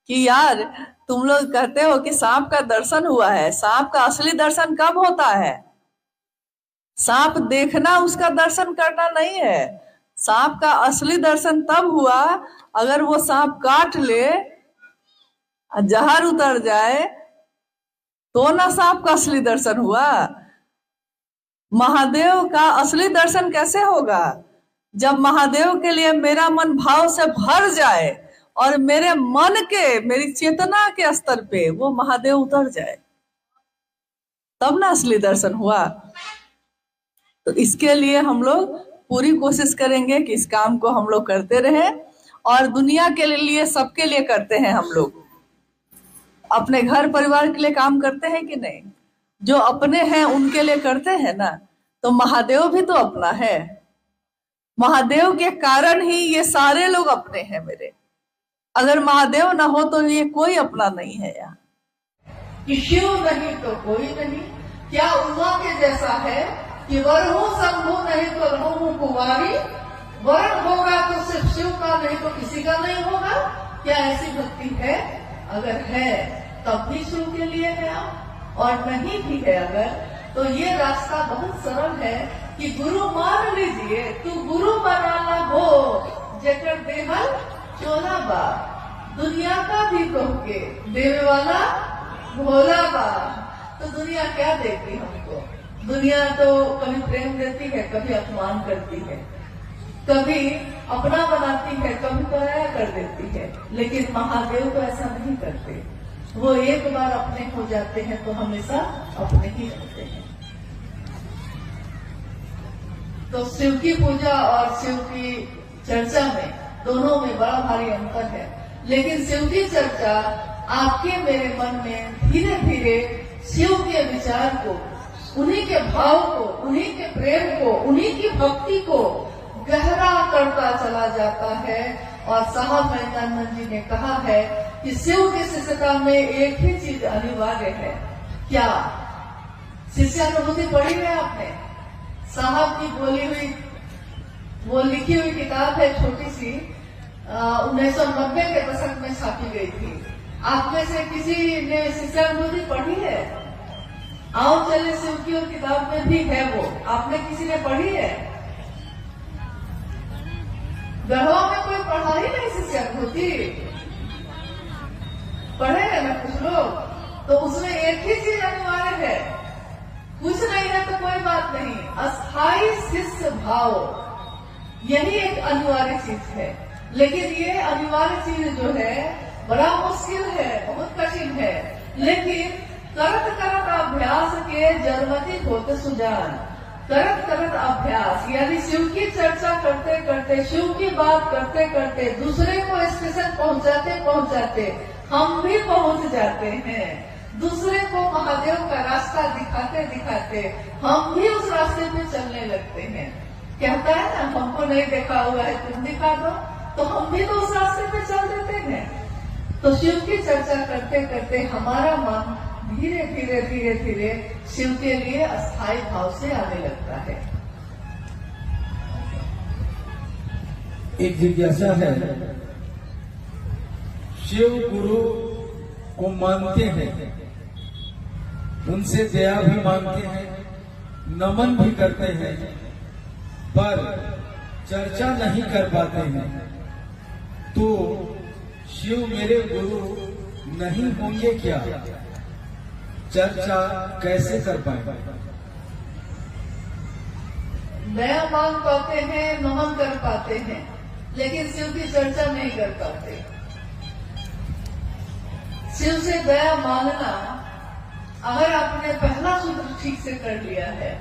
कि यार तुम लोग कहते हो कि सांप का दर्शन हुआ है। सांप का असली दर्शन कब होता है? सांप देखना उसका दर्शन करना नहीं है। सांप का असली दर्शन तब हुआ अगर वो सांप काट ले, जहर उतर जाए, तो ना सांप का असली दर्शन हुआ। महादेव का असली दर्शन कैसे होगा? जब महादेव के लिए मेरा मन भाव से भर जाए और मेरे मन के, मेरी चेतना के स्तर पे वो महादेव उतर जाए, तब ना असली दर्शन हुआ। तो इसके लिए हम लोग पूरी कोशिश करेंगे कि इस काम को हम लोग करते रहें, और दुनिया के लिए, सबके लिए करते हैं हम लोग। अपने घर परिवार के लिए काम करते हैं कि नहीं? जो अपने हैं उनके लिए करते हैं ना। तो महादेव भी तो अपना है। महादेव के कारण ही ये सारे लोग अपने हैं मेरे। अगर महादेव ना हो तो ये कोई अपना नहीं है यहाँ। कि शिव नहीं तो कोई नहीं, क्या उमा के जैसा है कि वर हो शंभु नहीं तो रहूं कुंवारी, वरण होगा तो सिर्फ शिव का, नहीं तो किसी का नहीं होगा। क्या ऐसी भक्ति है? अगर है तब भी शिव के लिए है आप, और नहीं भी है अगर, तो ये रास्ता बहुत सरल है कि गुरु मान लीजिए, तू गुरु बनाना हो जेकर देहल चोला बा, दुनिया का भी कह के देवे वाला भोला बा। तो दुनिया क्या देती हमको? दुनिया तो कभी प्रेम देती है, कभी अपमान करती है, कभी अपना बनाती है, कभी पराया कर देती है। लेकिन महादेव तो ऐसा नहीं करते। वो एक बार अपने हो जाते हैं तो हमेशा अपने ही रहते हैं। तो शिव की पूजा और शिव की चर्चा में, दोनों में बड़ा भारी अंतर है। लेकिन शिव की चर्चा आपके मेरे मन में धीरे धीरे शिव के विचार को, उन्हीं के भाव को, उन्हीं के प्रेम को, उन्हीं की भक्ति को गहरा करता चला जाता है। और साहब महेंद्रानंद जी ने कहा है कि शिव की शिष्यता में एक ही चीज अनिवार्य है। क्या? शिष्यानुभूति पढ़ी है आपने? साहब की बोली हुई, वो लिखी हुई किताब है, छोटी सी, 1990 के दशक में छापी गई थी। आप में से किसी ने शिष्यानुभूति पढ़ी है? आओ चले शिव की और किताब में भी है वो। आपने किसी ने पढ़ी है? गढ़वा में कोई पढ़ा ही नहीं शिष्यानुभूति? पढ़े हैं ना कुछ लोग? तो उसमें एक ही चीज अनिवार्य है। कुछ नहीं है तो कोई बात नहीं, अस्थाई शिष्य भाव, यही एक अनिवार्य चीज है। लेकिन ये अनिवार्य चीज जो है बड़ा मुश्किल है, बहुत कठिन है। लेकिन करत करत अभ्यास के जरमति होते सुजान। करत करत अभ्यास यानी शिव की चर्चा करते करते, शिव की बात करते करते, दूसरे को स्टेशन पहुंचाते पहुंचाते हम भी पहुंच जाते हैं। दूसरे को महादेव का रास्ता दिखाते दिखाते हम भी उस रास्ते पे चलने लगते हैं। कहता है ना, हमको नहीं देखा हुआ है, तुम दिखा दो, तो हम भी तो उस रास्ते पे चल देते हैं। तो शिव की चर्चा करते करते हमारा मन धीरे धीरे धीरे धीरे शिव के लिए अस्थायी भाव से आने लगता है। एक जिज्ञासा है, शिव गुरु को मानते हैं, उनसे दया भी मांगते हैं, नमन भी करते हैं, पर चर्चा नहीं कर पाते हैं। तो शिव मेरे गुरु नहीं होंगे क्या? चर्चा कैसे कर पाएंगे? दया मांग पाते हैं, नमन कर पाते हैं, लेकिन शिव की चर्चा नहीं कर पाते। शिव से दया मांगना, अगर आपने पहला सूत्र ठीक से कर लिया है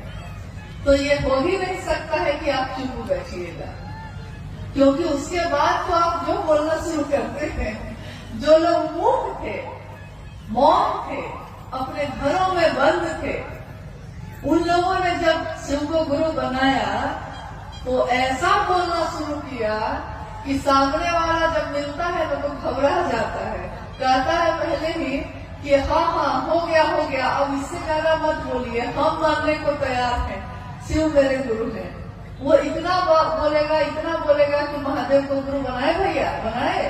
तो ये हो ही नहीं सकता है कि आप चुप बैठिएगा, क्योंकि उसके बाद तो आप जो बोलना शुरू करते हैं। जो लोग मूक थे, मौन थे, अपने घरों में बंद थे, उन लोगों ने जब शिव को गुरु बनाया तो ऐसा बोलना शुरू किया कि सामने वाला जब मिलता है तो घबरा जाता है, कहता है पहले ही कि हाँ हाँ हो गया, अब इससे ज्यादा मत बोलिए, हम मानने को तैयार हैं, शिव मेरे गुरु हैं। वो इतना बोलेगा कि महादेव को गुरु बनाए भैया, बनाए।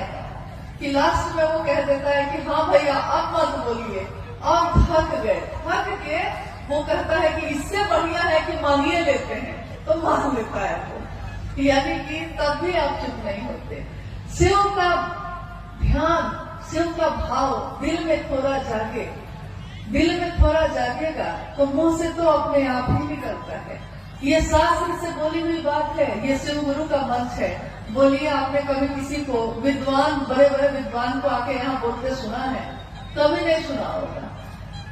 कि लास्ट में वो कह देता है कि हाँ भैया अब मत बोलिए, अब थक गए। थक के वो कहता है कि इससे बढ़िया है कि मांगिए लेते हैं, तो मांग लेता है वो। यानी कि तब भी आप चुप नहीं होते। शिव का ध्यान, शिव का भाव दिल में थोड़ा जागे, दिल में थोड़ा जागेगा तो मुंह से तो अपने आप ही निकलता है। ये शास्त्र से बोली हुई बात है, ये शिव गुरु का मंच है। बोलिए, आपने कभी किसी को विद्वान, बड़े बड़े विद्वान को आके यहाँ बोलते सुना है? कभी नहीं सुना होगा।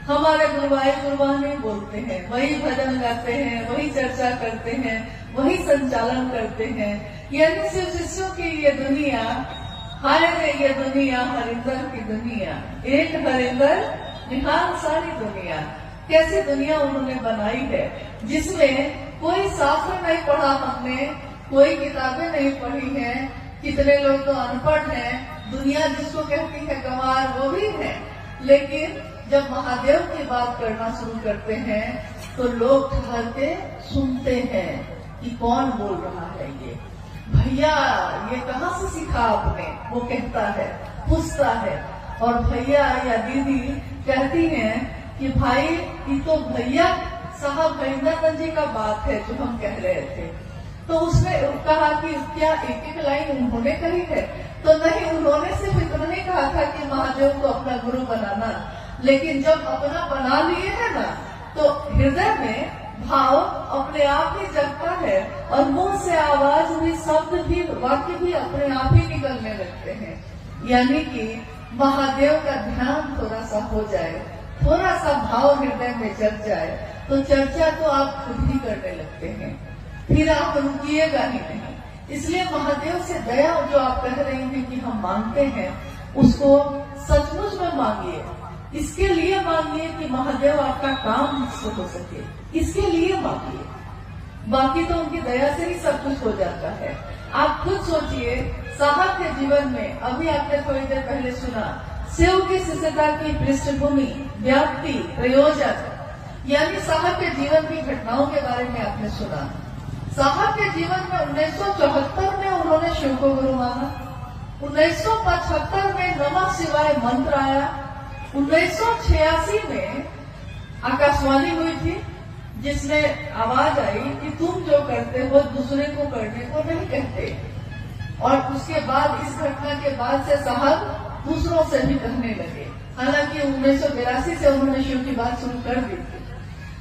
हमारे गुरुवान ही बोलते हैं, वही भजन गाते हैं, वही चर्चा करते हैं, वही संचालन करते हैं। यानी शिव शिष्यों की ये दुनिया, हाय रे ये दुनिया, हरिंदर की दुनिया, एक हरिंदर निहाल सारी दुनिया। कैसी दुनिया उन्होंने बनाई है, जिसमें कोई शास्त्र नहीं पढ़ा हमने, कोई किताबें नहीं पढ़ी हैं। कितने लोग तो अनपढ़ हैं, दुनिया जिसको कहती है गंवार वो भी है। लेकिन जब महादेव की बात करना शुरू करते हैं तो लोग ठहर के सुनते हैं कि कौन बोल रहा है ये। भैया ये कहाँ से सीखा आपने? वो कहता है, पूछता है। और भैया या दीदी कहती हैं कि भाई ये तो भैया साहब हरिंदर जी का बात है जो हम कह रहे थे। तो उसने कहा कि क्या एक एक लाइन उन्होंने कही है? तो नहीं, उन्होंने सिर्फ इतना ही कहा था कि महादेव को अपना गुरु बनाना। लेकिन जब अपना बना लिए है ना, तो हृदय में भाव अपने आप ही जगता है और मुंह से आवाज भी, शब्द भी, वाक्य भी अपने आप ही निकलने लगते हैं। यानी कि महादेव का ध्यान थोड़ा सा हो जाए, थोड़ा सा भाव हृदय में जग जाए तो चर्चा तो आप खुद ही करने लगते हैं, फिर आप रुकिएगा ही नहीं। इसलिए महादेव से दया जो आप कह रही हैं कि हम मांगते हैं, उसको सचमुच में मांगिए। इसके लिए मांगिए कि महादेव आपका काम मुझसे हो सके, इसके लिए मांगिए। बाकी तो उनकी दया से ही सब कुछ हो जाता है। आप खुद सोचिए, साहब के जीवन में, अभी आपने थोड़ी देर पहले सुना, शिव की शिष्यता की पृष्ठभूमि, व्याप्ति, प्रयोजन, यानी साहब के जीवन की घटनाओं के बारे में आपने सुना। साहब के जीवन में 1974 में उन्होंने शिव को गुरु माना, 1975 में नमः शिवाय मंत्र आया, 1986 में आकाशवाणी हुई थी जिसमें आवाज आई कि तुम जो करते हो दूसरे को करने को नहीं कहते। और उसके बाद, इस घटना के बाद से साहब दूसरों से भी कहने लगे। हालांकि 1982 से उन्होंने शिव की बात शुरू कर दी थी,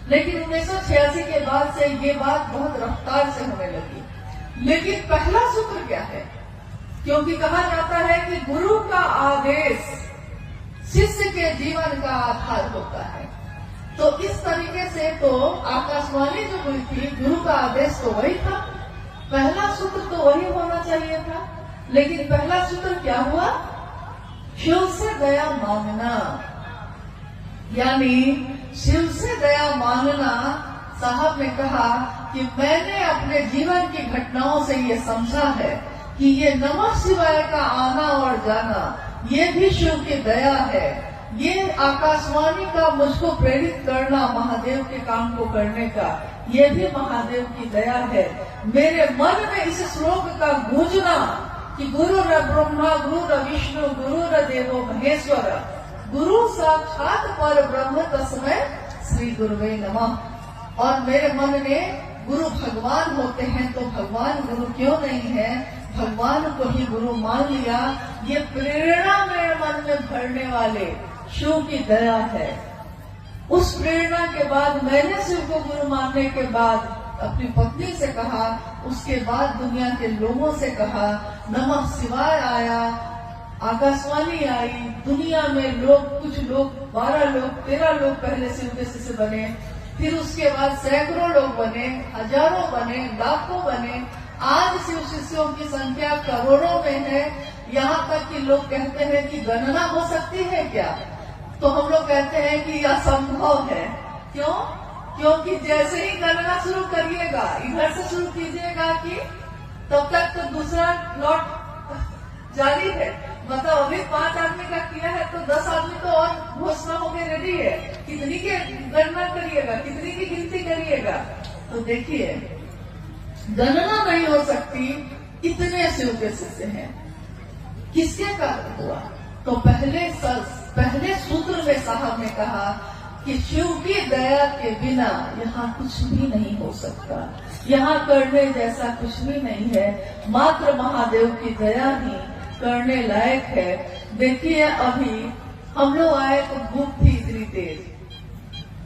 लेकिन 1986 के बाद से ये बात बहुत रफ्तार से होने लगी। लेकिन पहला सूत्र क्या है? क्योंकि कहा जाता है कि गुरु का आदेश शिष्य के जीवन का आधार होता है। तो इस तरीके से तो आकाशवाणी जो हुई थी, गुरु का आदेश तो वही था, पहला सूत्र तो वही होना चाहिए था। लेकिन पहला सूत्र क्या हुआ? शिव से दया मांगना। यानी शिव से दया मांगना। साहब ने कहा कि मैंने अपने जीवन की घटनाओं से ये समझा है कि ये नमः शिवाय का आना और जाना, ये भी शिव की दया है। ये आकाशवाणी का मुझको प्रेरित करना महादेव के काम को करने का, ये भी महादेव की दया है। मेरे मन में इस श्लोक का गूंजना कि गुरु र ब्रह्मा, गुरु र विष्णु, गुरु र देवो महेश्वर, गुरु साक्षात पर ब्रह्म तस्मै श्री गुरुवे नमः। और मेरे मन में गुरु भगवान होते हैं तो भगवान गुरु क्यों नहीं है? भगवान को ही गुरु मान लिया। ये प्रेरणा मेरे मन में भरने वाले शिव की दया है। उस प्रेरणा के बाद मैंने शिव को गुरु मानने के बाद अपनी पत्नी से कहा, उसके बाद दुनिया के लोगों से कहा, नमः शिवाय आया, आकाशवाणी आई, दुनिया में लोग, कुछ लोग 12 लोग 13 लोग पहले शिव के शिष्य बने, फिर उसके बाद सैकड़ों लोग बने, हजारों बने, लाखों बने। आज शिव शिष्यों की संख्या करोड़ों में है। यहाँ तक कि लोग कहते हैं कि गणना हो सकती है क्या? तो हम लोग कहते हैं कि यह संभव है। क्यों? क्योंकि जैसे ही गणना शुरू करिएगा, इधर से शुरू कीजिएगा कि तब तक तो दूसरा लॉट जारी है। मतलब अभी 5 आदमी का किया है तो 10 आदमी तो और घोषणा होकर रेडी है। कितनी की गणना करिएगा, कितनी की गिनती करिएगा? तो देखिए, गणना नहीं हो सकती, इतने शिव के शिष्य हैं। किसके कारण हुआ? तो पहले सूत्र में साहब ने कहा कि शिव की दया के बिना यहाँ कुछ भी नहीं हो सकता, यहाँ करने जैसा कुछ भी नहीं है, मात्र महादेव की दया ही करने लायक है। देखिए अभी हम लोग आए तो धूप थी इतनी तेज,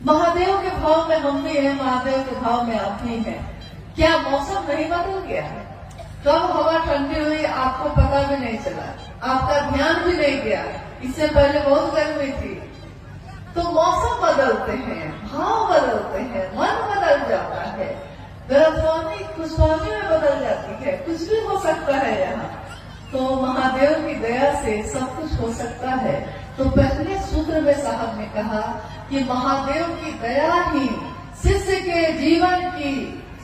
महादेव के भाव में हम भी हैं, महादेव के भाव में आप भी हैं। क्या मौसम नहीं बदल गया? कब हवा ठंडी हुई आपको पता भी नहीं चला, आपका ध्यान भी नहीं गया। इससे पहले बहुत गर्मी थी। तो मौसम बदलते हैं, भाव बदलते हैं, मन बदल जाता है, गलतफहमी खुशफहमी में बदल जाती है, कुछ भी हो सकता है यहाँ। तो महादेव की दया से सब कुछ हो सकता है। तो पहले सूत्र में साहब ने कहा कि महादेव की दया ही शिष्य के जीवन की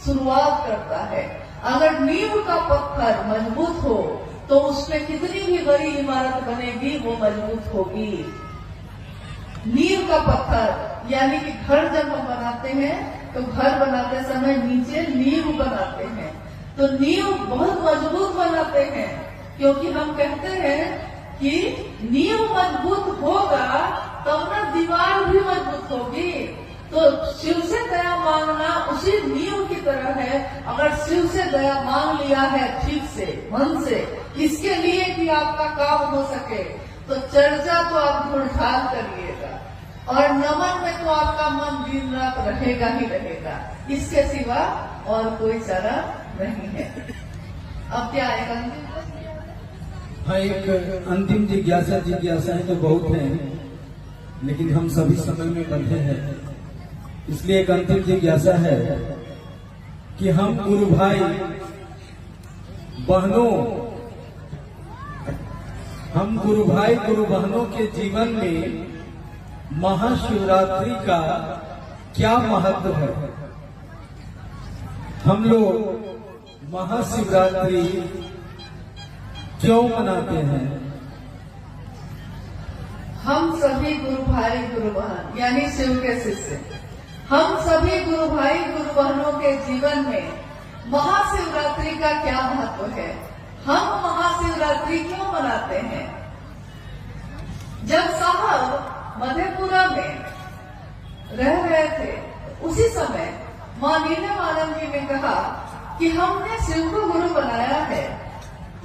शुरुआत करता है। अगर नींव का पत्थर मजबूत हो तो उसमें कितनी भी बड़ी इमारत बनेगी वो मजबूत होगी। नींव का पत्थर यानी कि घर जब हम बनाते हैं तो घर बनाते समय नीचे नींव बनाते हैं, तो नींव बहुत मजबूत बनाते हैं, क्योंकि हम कहते हैं कि नींव मजबूत होगा तब ना दीवार भी मजबूत होगी। तो शिव से दया मांगना उसी नींव की तरह है। अगर शिव से दया मांग लिया है ठीक से, मन से, इसके लिए कि आपका काम हो सके, तो चर्चा तो आप ढूंढाल करिएगा और नमन में तो आपका मन दिन रात रहेगा ही रहेगा। इसके सिवा और कोई चारा नहीं है। अब क्या आएगा? हाँ, एक अंतिम जिज्ञासाएं तो बहुत हैं, लेकिन हम सभी समय में बंधे हैं, इसलिए एक अंतिम जिज्ञासा है कि हम गुरु भाई गुरु बहनों के जीवन में महाशिवरात्रि का क्या महत्व है? हम लोग महाशिवरात्रि क्यों मनाते हैं? हम सभी गुरु भाई गुरु बहन यानी शिव के शिष्य, हम सभी गुरु भाई गुरु बहनों के जीवन में महाशिवरात्रि का क्या महत्व है? हम महाशिवरात्रि क्यों मनाते हैं? जब साहब मधेपुरा में रह रहे थे उसी समय मां नीलमानंद जी ने कहा कि हमने शिव को गुरु बनाया है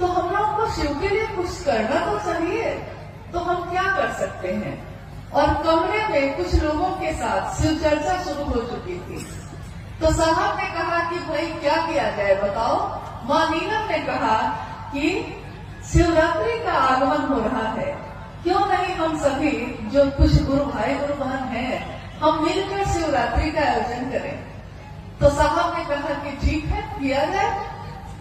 तो हम लोग को शिव के लिए कुछ करना तो चाहिए, तो हम क्या कर सकते हैं? और कमरे में कुछ लोगों के साथ शिव चर्चा शुरू हो चुकी थी। तो साहब ने कहा कि भाई क्या किया जाए बताओ। मां नीलम ने कहा कि शिवरात्रि का आगमन हो रहा है, क्यों नहीं हम सभी जो कुछ गुरु भाई गुरु बहन हैं हम मिलकर शिवरात्रि का आयोजन करें। तो साहब ने कहा कि ठीक है किया जाए,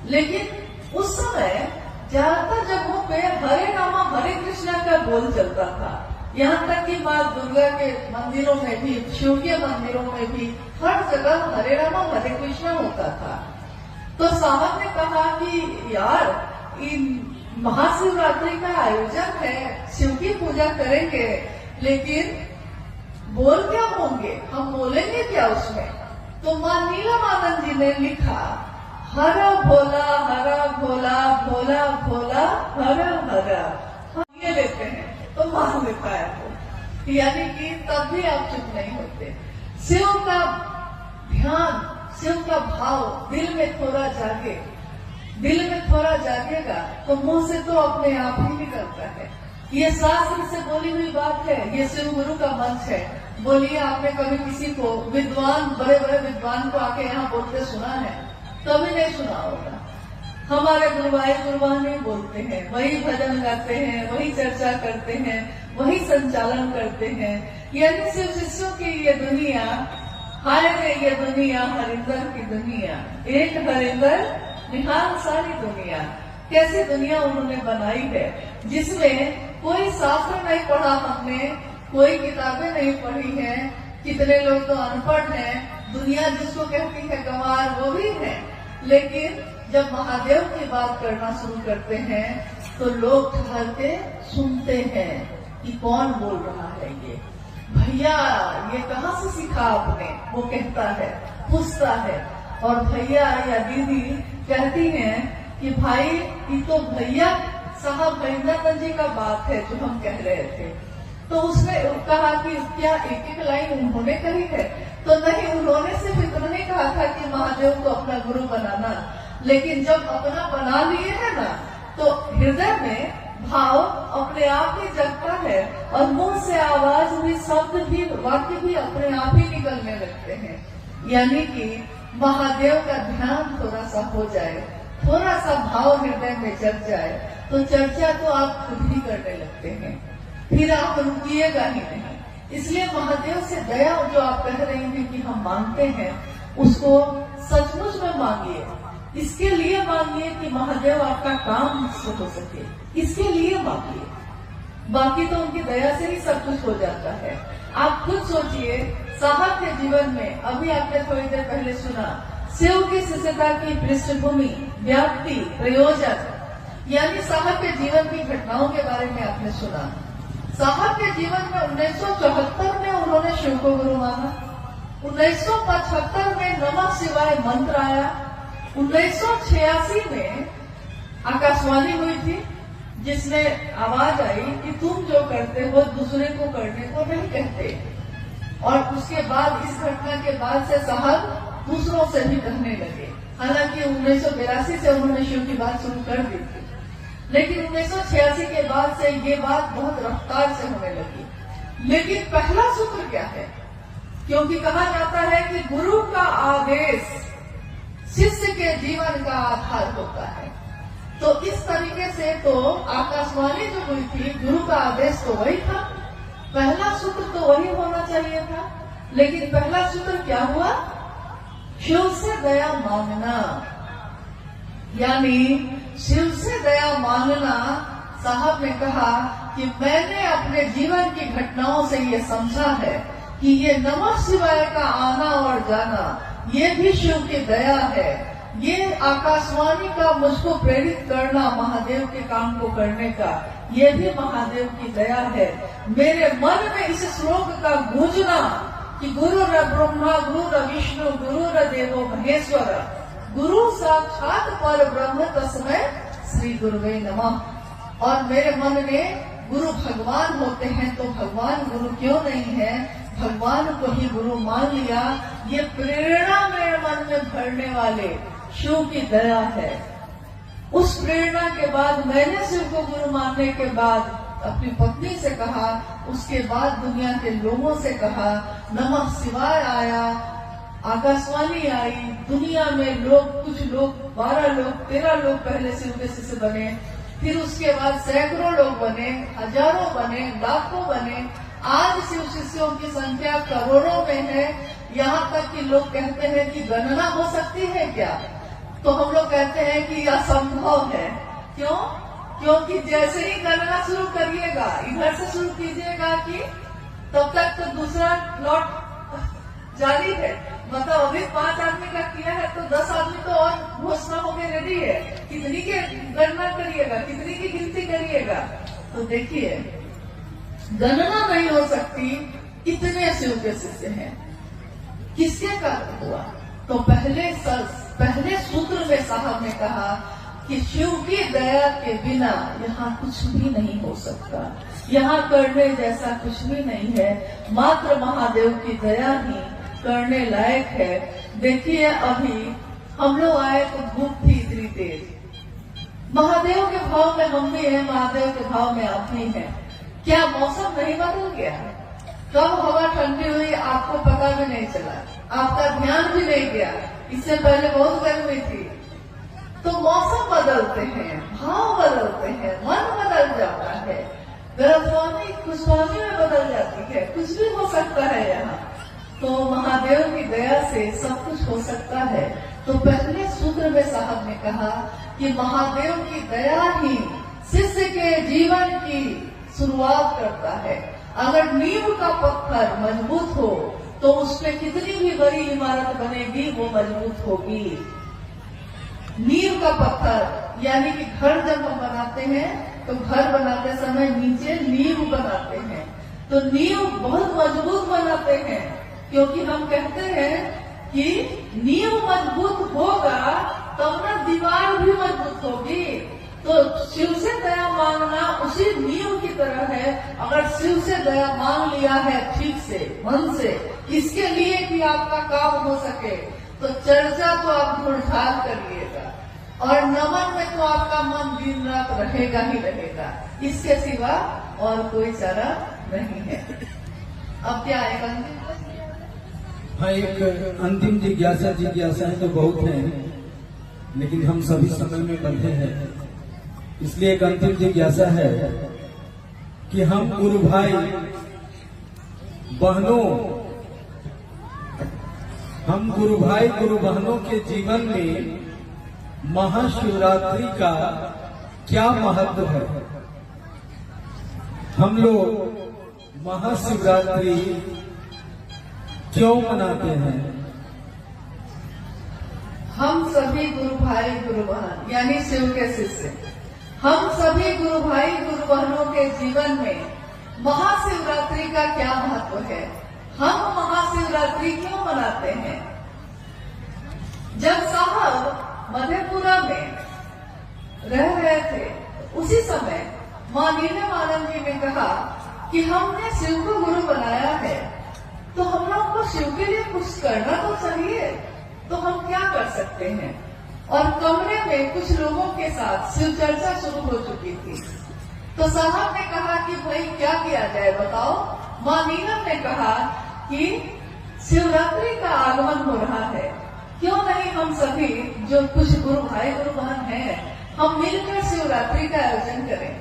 लेकिन उस समय ज्यादातर जगहों पे हरे रामा हरे कृष्णा का बोल चलता था। यहाँ तक कि माँ दुर्गा के मंदिरों में भी, शिव के मंदिरों में भी हर जगह हरे रामा हरे कृष्णा होता था। तो साहब ने कहा कि यार इन महाशिवरात्रि का आयोजन है, शिव की पूजा करेंगे, लेकिन बोल क्या होंगे, हम बोलेंगे क्या उसमें? तो मां नीलमानंद जी ने लिखा हरा भोला भोला भोला भोला हरा हरा। हम ये लेते हैं तो मान लेता है वो, यानी कि तब भी आप चुप नहीं होते। शिव का ध्यान, शिव का भाव दिल में थोड़ा जागे, दिल में थोड़ा जागेगा तो मुंह से तो अपने आप ही निकलता है। ये शास्त्र से बोली हुई बात है, ये शिव गुरु का मंच है। बोलिए आपने कभी किसी को विद्वान, बड़े बड़े विद्वान को आके यहाँ बोलते सुना है? कभी नहीं सुना होगा। हमारे गुरु भाई गुरु बहन नहीं बोलते हैं, वही भजन गाते हैं, वही चर्चा करते हैं, वही संचालन करते हैं। यानी शिव शिष्यों की ये दुनिया, हाय रे ये दुनिया हरिंदर की दुनिया, एक हरिंदर निहाल सारी दुनिया। कैसी दुनिया उन्होंने बनाई है जिसमें कोई शास्त्र नहीं पढ़ा हमने, कोई किताबें नहीं पढ़ी हैं, कितने लोग तो अनपढ़ हैं, दुनिया जिसको कहती है गंवार वो भी है। लेकिन जब महादेव की बात करना शुरू करते हैं तो लोग ठहर के सुनते हैं कि कौन बोल रहा है ये, भैया ये कहाँ से सीखा आपने, वो कहता है, पूछता है। और भैया या दीदी कहती हैं कि भाई ये तो भैया साहब महेंद्रानंद जी का बात है जो हम कह रहे थे, तो उसने कहा कि क्या एक एक लाइन उन्होंने कही है? तो नहीं, उन्होंने सिर्फ इतना नहीं कहा था कि महादेव को अपना गुरु बनाना, लेकिन जब अपना बना लिए है ना, तो हृदय में भाव अपने आप ही जगता है और मुंह से आवाज भी, शब्द भी, वाक्य भी अपने आप ही निकलने लगते हैं। यानी कि महादेव का ध्यान थोड़ा सा हो जाए, थोड़ा सा भाव हृदय में जग जाए, तो चर्चा तो आप खुद ही करने लगते हैं, फिर आप रुकिएगा ही नहीं। इसलिए महादेव से दया जो आप कह रही हैं कि हम मांगते हैं, उसको सचमुच में मांगिए। इसके लिए मांगिए कि महादेव आपका काम हो सके, इसके लिए मांगिए। बाकी तो उनकी दया से ही सब कुछ हो जाता है। आप खुद सोचिए, साहब के जीवन में, अभी आपने थोड़ी देर पहले सुना, शिव की शिष्यता की पृष्ठभूमि, व्याप्ति, प्रयोजन, यानी साहब के जीवन की घटनाओं के बारे में आपने सुना। साहब के जीवन में 1974 में उन्होंने शिव को गुरु माना, 1975 में नमः शिवाय मंत्र आया, 1986 में आकाशवाणी हुई थी जिसने आवाज आई कि तुम जो करते हो दूसरे को करने को नहीं कहते। और उसके बाद, इस घटना के बाद से साहब दूसरों से भी कहने लगे। हालांकि 1982 से उन्होंने शिव की बात शुरू कर दी थी, लेकिन 1986 के बाद से ये बात बहुत रफ्तार से होने लगी। लेकिन पहला सूत्र क्या है? क्योंकि कहा जाता है कि गुरु का आदेश शिष्य के जीवन का आधार होता है, तो इस तरीके से तो आकाशवाणी जो हुई थी, गुरु का आदेश तो वही था, पहला सूत्र तो वही होना चाहिए था। लेकिन पहला सूत्र क्या हुआ? शिव से दया मांगना, यानी शिव से दया मांगना। साहब ने कहा कि मैंने अपने जीवन की घटनाओं से ये समझा है कि ये नमः शिवाय का आना और जाना, ये भी शिव की दया है। ये आकाशवाणी का मुझको प्रेरित करना महादेव के काम को करने का, ये भी महादेव की दया है। मेरे मन में इस श्लोक का गूंजना कि गुरु र ब्रह्मा गुरु र विष्णु गुरु र देवो महेश्वर, गुरु साक्षात पर ब्रह्म तस्मै श्री गुरुवे नमः। और मेरे मन में गुरु भगवान होते हैं, तो भगवान गुरु क्यों नहीं है? भगवान को ही गुरु मान लिया। ये प्रेरणा मेरे मन में भरने वाले शिव की दया है। उस प्रेरणा के बाद मैंने शिव को गुरु मानने के बाद अपनी पत्नी से कहा, उसके बाद दुनिया के लोगों से कहा, नमः शिवाय आया, आकाशवाणी आई, दुनिया में लोग, कुछ लोग 12 लोग 13 लोग पहले शिव के शिष्य बने, फिर उसके बाद सैकड़ों लोग बने, हजारों बने, लाखों बने। आज शिव शिष्यों की संख्या करोड़ों में है। यहाँ तक कि लोग कहते हैं कि गणना हो सकती है क्या? तो हम लोग कहते हैं कि असंभव है। क्यों? क्योंकि जैसे ही गणना शुरू करिएगा, इधर से शुरू कीजिएगा कि तब तक तो दूसरा लॉट जारी है। मतलब अभी 5 आदमी का किया है तो 10 आदमी तो और घोषणा होके रेडी है। कितनी की गणना करिएगा, कितनी की गिनती करिएगा? तो देखिए, गणना नहीं हो सकती, इतने शिव के शिष्य हैं। किसके कारण हुआ? तो पहले सूत्र में साहब ने कहा कि शिव की दया के बिना यहाँ कुछ भी नहीं हो सकता, यहाँ करने जैसा कुछ भी नहीं है। मात्र महादेव की दया ही करने लायक है। देखिए, अभी हम लोग आए तो धूप थी इतनी तेज, महादेव के भाव में हम भी हैं, महादेव के भाव में आप भी हैं। क्या मौसम नहीं बदल गया? कब हवा ठंडी हुई आपको पता भी नहीं चला, आपका ध्यान भी नहीं गया। इससे पहले बहुत गर्मी थी। तो मौसम बदलते हैं, भाव बदलते हैं, मन बदल जाता है, गलतफहमी खुशफहमी में बदल जाती है, कुछ भी हो सकता है यहाँ। तो महादेव की दया से सब कुछ हो सकता है। तो पहले सूत्र में साहब ने कहा कि महादेव की दया ही शिष्य के जीवन की शुरुआत करता है। अगर नींव का पत्थर मजबूत हो तो उसमें कितनी भी बड़ी इमारत बनेगी वो मजबूत होगी। नींव का पत्थर यानी कि घर जब हम बनाते हैं तो घर बनाते समय नीचे नींव बनाते हैं, तो नींव बहुत मजबूत बनाते हैं, क्योंकि हम कहते हैं कि नींव मजबूत होगा तब ना दीवार भी मजबूत होगी। तो तो शिव से दया मांगना उसी नींव की तरह है। अगर शिव से दया मांग लिया है ठीक से, मन से, इसके लिए कि आपका काम हो सके, तो चर्चा तो आप ढूंढाल करिएगा और नमन में तो आपका मन दिन रात रहेगा ही रहेगा। इसके सिवा और कोई चारा नहीं है। अब क्या आएगा? हाँ, एक अंतिम जिज्ञासाएं तो बहुत हैं, लेकिन हम सभी समय में बंधे हैं। इसलिए एक अंतिम जिज्ञासा है कि हम गुरु भाई बहनों, हम गुरु भाई गुरु बहनों के जीवन में महाशिवरात्रि का क्या महत्व है? हम लोग महाशिवरात्रि क्यों मनाते हैं? हम सभी गुरु भाई गुरु बहन यानी शिव के शिष्य, हम सभी गुरु भाई गुरु बहनों के जीवन में महाशिवरात्रि का क्या महत्व है? हम महाशिवरात्रि क्यों मनाते हैं? जब साहब मधेपुरा में रह रहे थे, उसी समय मां नीलमानंद जी ने कहा कि हमने शिव को गुरु बनाया है, तो हम लोग को शिव के लिए कुछ करना तो चाहिए, तो हम क्या कर सकते हैं? और कमरे में कुछ लोगों के साथ शिव चर्चा शुरू हो चुकी थी। तो साहब ने कहा कि भाई क्या किया जाए बताओ। मां नीलम ने कहा कि शिवरात्रि का आगमन हो रहा है, क्यों नहीं हम सभी जो कुछ गुरु भाई गुरु बहन हैं, हम मिलकर शिवरात्रि का आयोजन करें।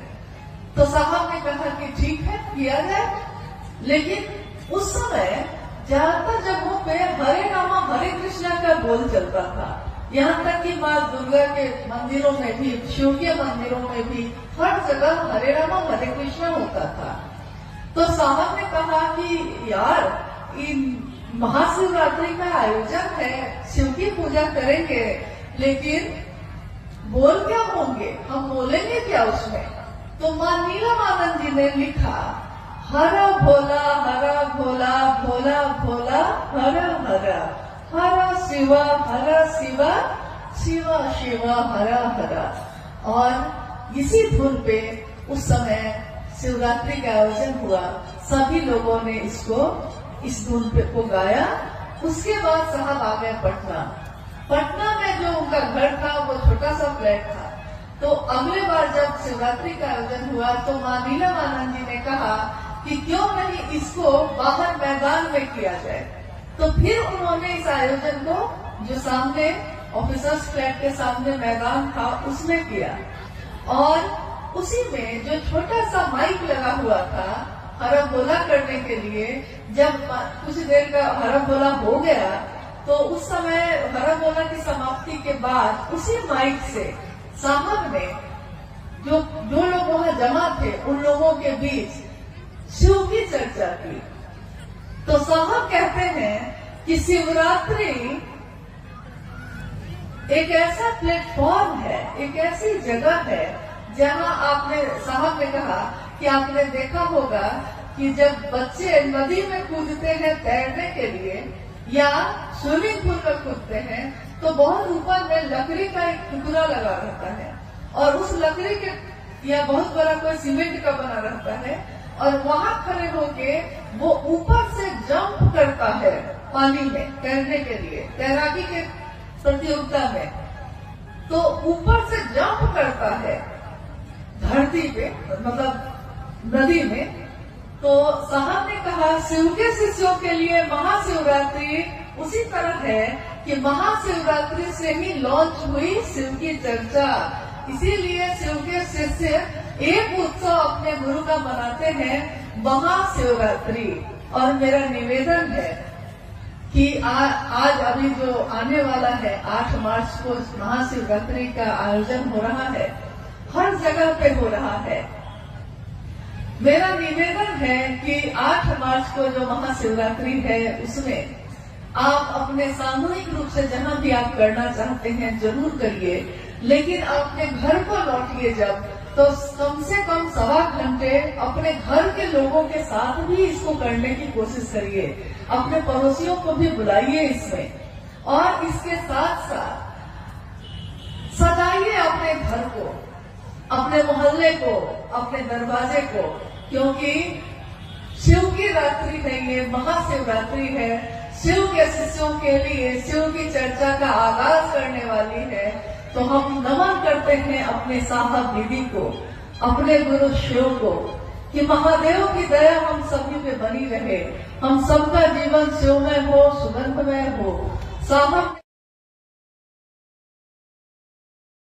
तो साहब ने कहा कि ठीक है, किया जाए। लेकिन उस समय ज्यादातर जगहों पे हरे रामा हरे कृष्णा का बोल चलता था। यहाँ तक कि माँ दुर्गा के मंदिरों में भी, शिव के मंदिरों में भी हर जगह हरे रामा हरे कृष्णा होता था। तो साहब ने कहा कि यार, इन महाशिवरात्रि का आयोजन है, शिव की पूजा करेंगे, लेकिन बोल क्या होंगे, हम बोलेंगे क्या उसमें? तो मां नीलमानंद जी ने लिखा, हरा भोला भोला, भोला हरा हरा, हरा शिवा शिवा, शिवा शिवा हरा हरा। और इसी धुन पे उस समय शिवरात्रि का आयोजन हुआ। सभी लोगों ने इस धुन पे को गाया। उसके बाद साहब आ गए पटना में जो उनका घर था वो छोटा सा फ्लैट था। तो अगले बार जब शिवरात्रि का आयोजन हुआ तो मां नीलमानंद जी ने कहा कि क्यों नहीं इसको बाहर मैदान में किया जाए। तो फिर उन्होंने इस आयोजन को जो सामने ऑफिसर्स फ्लैट के सामने मैदान था उसमें किया, और उसी में जो छोटा सा माइक लगा हुआ था हरा बोला करने के लिए, जब कुछ देर का हरा बोला हो गया तो उस समय हरा बोला की समाप्ति के बाद उसी माइक से साहब ने जो लोग वहां जमा थे उन लोगों के बीच शिव की चर्चा की। तो साहब कहते हैं कि शिवरात्रि एक ऐसा प्लेटफॉर्म है, एक ऐसी जगह है जहां आपने, साहब ने कहा कि आपने देखा होगा कि जब बच्चे नदी में कूदते हैं तैरने के लिए या स्विमिंग पूल में कूदते हैं तो बहुत ऊपर में लकड़ी का एक टुकड़ा लगा रहता है, और उस लकड़ी के या बहुत बड़ा कोई सीमेंट का बना रहता है, और वहां खड़े होके वो ऊपर से जंप करता है पानी में तैरने के लिए, तैराकी के प्रतियोगिता में। तो ऊपर से जंप करता है धरती पे, मतलब नदी में। तो साहब ने कहा शिव के शिष्यों के लिए महाशिवरात्रि उसी तरह है कि महाशिवरात्रि से ही लॉन्च हुई शिव की चर्चा। इसीलिए शिव के शिष्य एक उत्सव अपने गुरु का मनाते हैं, महाशिवरात्रि। और मेरा निवेदन है कि आज अभी जो आने वाला है 8 मार्च को महाशिवरात्रि का आयोजन हो रहा है, हर जगह पे हो रहा है। मेरा निवेदन है कि 8 मार्च को जो महाशिवरात्रि है उसमें आप अपने सामूहिक रूप से जहां भी आप करना चाहते हैं जरूर करिए, लेकिन अपने घर को लौटिए जब, तो कम से कम 1.25 घंटे अपने घर के लोगों के साथ भी इसको करने की कोशिश करिए। अपने पड़ोसियों को भी बुलाइए इसमें, और इसके साथ साथ सजाइए अपने घर को। अपने मोहल्ले को, अपने दरवाजे को, क्योंकि शिव की रात्रि नहीं है, महाशिवरात्रि है। शिव के शिष्यों के लिए शिव की चर्चा का आगाज करने वाली है। तो हम नमन करते हैं अपने साहब दीदी को, अपने गुरु शिव को, कि महादेव की दया हम सभी पे बनी रहे, हम सबका जीवन शिवमय हो, सुगंधमय हो। साहब